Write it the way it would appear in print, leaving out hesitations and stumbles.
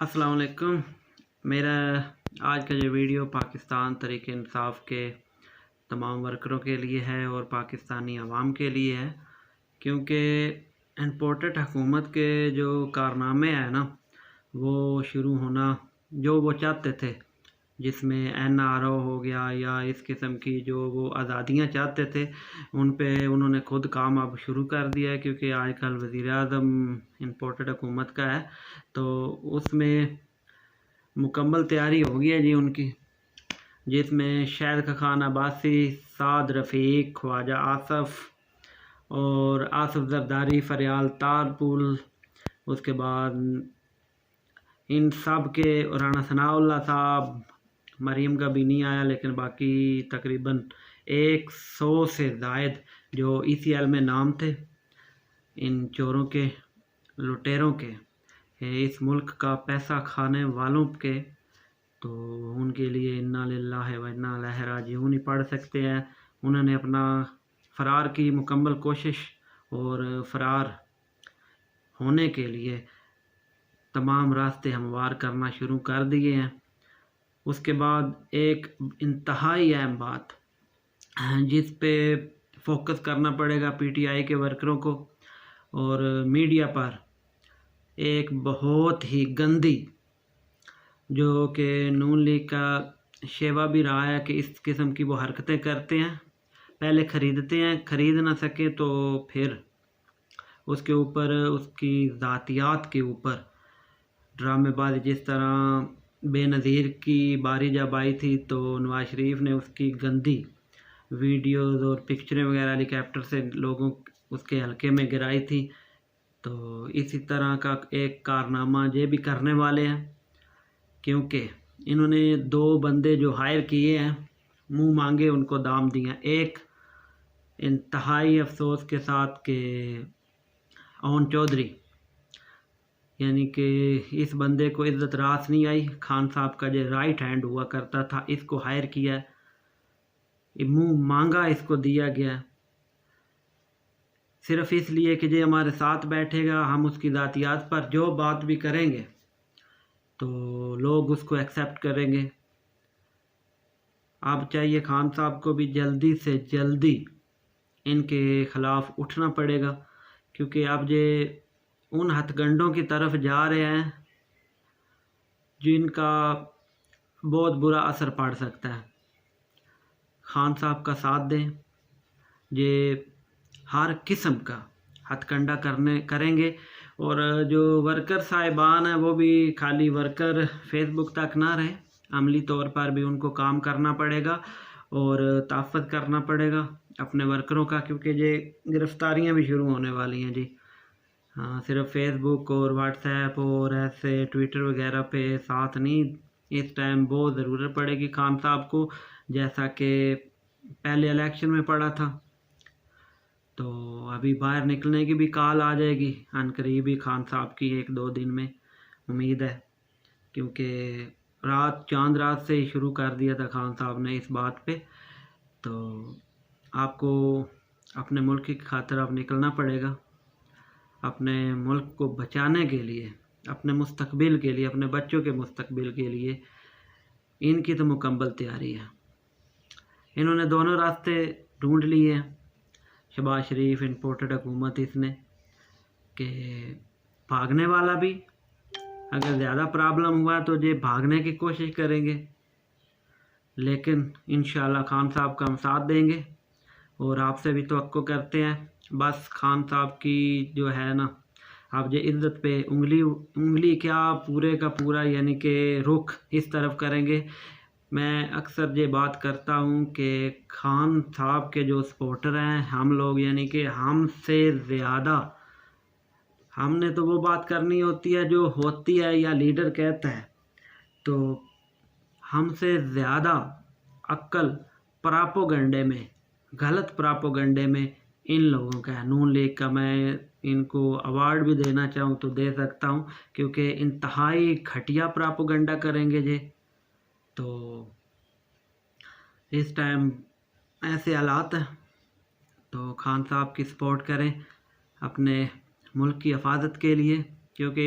अस्सलाम वालेकुम। मेरा आज का जो वीडियो पाकिस्तान तहरीक इंसाफ के तमाम वर्करों के लिए है और पाकिस्तानी अवाम के लिए है, क्योंकि इम्पोर्टेड हुकूमत के जो कारनामे हैं ना, वो शुरू होना जो वो चाहते थे, जिसमें NRO हो गया या इस किस्म की जो वो आज़ादियाँ चाहते थे, उन पे उन्होंने खुद काम अब शुरू कर दिया है। क्योंकि आजकल वज़ीर-ए-आज़म इम्पोर्टेड हुकूमत का है, तो उसमें मुकम्मल तैयारी हो गई है जी उनकी, जिसमें शाहिद खान अब्बासी, साद रफ़ीक, ख्वाजा आसफ़ और आसफ़ ज़रदारी, फ़रियाल तारपुल, उसके बाद इन सब के राना सनाउल्लाह साहब, मरीम का भी नहीं आया, लेकिन बाकी तकरीबन 100 से ज़ायद जो ECL में नाम थे इन चोरों के, लुटेरों के, इस मुल्क का पैसा खाने वालों के, तो उनके लिए इन्ना लिल्लाहि व इन्ना इलैहि राजिऊन ही पढ़ सकते हैं। उन्होंने अपना फ़रार की मुकम्मल कोशिश और फ़रार होने के लिए तमाम रास्ते हमवार करना शुरू कर दिए हैं। उसके बाद एक इंतहाई अहम बात जिस पे फोकस करना पड़ेगा PTI के वर्करों को और मीडिया पर, एक बहुत ही गंदी जो कि नून लीग का शेवा भी रहा है कि इस किस्म की वो हरकतें करते हैं। पहले ख़रीदते हैं, ख़रीद ना सके तो फिर उसके ऊपर, उसकी ज़ातियात के ऊपर ड्रामेबाजी, जिस तरह बेनज़ीर की बारी जब आई थी तो नवाज शरीफ ने उसकी गंदी वीडियोस और पिक्चरें वगैरह हेलीकॉप्टर से लोगों उसके हलके में गिराई थी। तो इसी तरह का एक कारनामा ये भी करने वाले हैं, क्योंकि इन्होंने 2 बंदे जो हायर किए हैं, मुंह मांगे उनको दाम दिया। एक इंतहाई अफसोस के साथ कि ओन चौधरी, यानी कि इस बंदे को इज़्ज़त रास नहीं आई, खान साहब का जो राइट हैंड हुआ करता था, इसको हायर किया, मुंह मांगा इसको दिया गया, सिर्फ इसलिए कि जो हमारे साथ बैठेगा, हम उसकी ज़ातियात पर जो बात भी करेंगे तो लोग उसको एक्सेप्ट करेंगे। अब चाहिए खान साहब को भी जल्दी से जल्दी इनके ख़िलाफ़ उठना पड़ेगा, क्योंकि अब ये उन हथकंडों की तरफ जा रहे हैं जिनका बहुत बुरा असर पड़ सकता है। खान साहब का साथ दें, ये हर किस्म का हथकंडा करेंगे। और जो वर्कर साहिबान हैं वो भी खाली वर्कर फेसबुक तक ना रहे, अमली तौर पर भी उनको काम करना पड़ेगा और तहफ़्फ़ुज़ करना पड़ेगा अपने वर्करों का, क्योंकि ये गिरफ़्तारियाँ भी शुरू होने वाली हैं जी। हाँ, सिर्फ फेसबुक और व्हाट्सएप और ऐसे ट्विटर वगैरह पे साथ नहीं, इस टाइम बहुत ज़रूरत पड़ेगी खान साहब को, जैसा कि पहले इलेक्शन में पड़ा था। तो अभी बाहर निकलने की भी कॉल आ जाएगी अनकरीब ही खान साहब की, 1-2 दिन में उम्मीद है, क्योंकि चांद रात से ही शुरू कर दिया था खान साहब ने इस बात पे। तो आपको अपने मुल्क की खातिर अब निकलना पड़ेगा, अपने मुल्क को बचाने के लिए, अपने मुस्तकबिल के लिए, अपने बच्चों के मुस्तकबिल के लिए इनकी तो मुकम्मल तैयारी है। इन्होंने दोनों रास्ते ढूंढ लिए हैं, शहबाज शरीफ इम्पोर्टेड हुकूमत इसने, कि भागने वाला भी अगर ज़्यादा प्रॉब्लम हुआ तो ये भागने की कोशिश करेंगे, लेकिन इंशाल्लाह खान साहब का हम साथ देंगे। और आपसे भी तवक्को करते हैं, बस खान साहब की जो है ना, आप ये इज़्ज़त पे उंगली क्या पूरे का पूरा, यानी कि रुख इस तरफ करेंगे। मैं अक्सर ये बात करता हूँ कि खान साहब के जो सपोर्टर हैं, हम लोग, यानी कि हमसे ज़्यादा, हमने तो वो बात करनी होती है जो होती है या लीडर कहता है, तो हमसे ज़्यादा अक्ल प्रोपेगेंडे में, गलत प्रोपेगेंडे में इन लोगों का है। नून लीग का मैं इनको अवार्ड भी देना चाहूँ तो दे सकता हूँ, क्योंकि इंतहाई घटिया प्रोपेगेंडा करेंगे जे। तो इस टाइम ऐसे हालात हैं, तो खान साहब की सपोर्ट करें अपने मुल्क की हिफाजत के लिए, क्योंकि